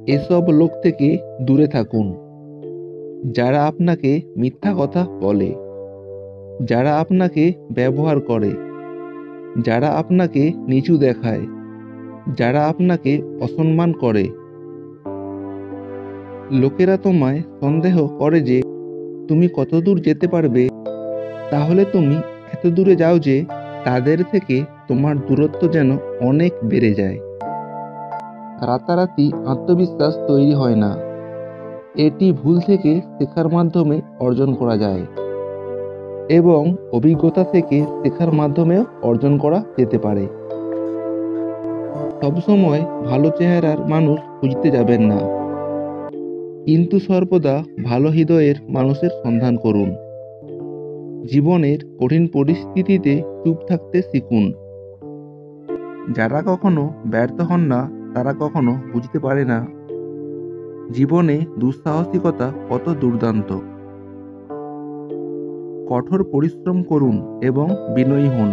এসব লোক থেকে দূরে থাকুন, যারা আপনাকে মিথ্যা কথা বলে, যারা আপনাকে ব্যবহার করে, যারা আপনাকে নিচু দেখায়, যারা আপনাকে অসম্মান করে। লোকেরা তোমায় সন্দেহ করে যে তুমি কতদূর যেতে পারবে। তাহলে তুমি এত দূরে যাও যে তাদের থেকে তোমার দূরত্ব যেন অনেক বেড়ে যায়। রাতারাতি আত্মবিশ্বাস তৈরি হয় না, এটি ভুল থেকে শেখার মাধ্যমে অর্জন করা যায় এবং অভিজ্ঞতা থেকে শেখার মাধ্যমেও অর্জন করা যেতে পারে। সবসময় ভালো চেহারার মানুষ খুঁজতে যাবেন না, কিন্তু সর্বদা ভালো হৃদয়ের মানুষের সন্ধান করুন। জীবনের কঠিন পরিস্থিতিতে চুপ থাকতে শিখুন। যারা কখনো ব্যর্থ হন না তারা কখনো বুঝতে পারে না জীবনে দুঃসাহসিকতা কত দুর্দান্ত। কঠোর পরিশ্রম করুন এবং বিনয়ী হন।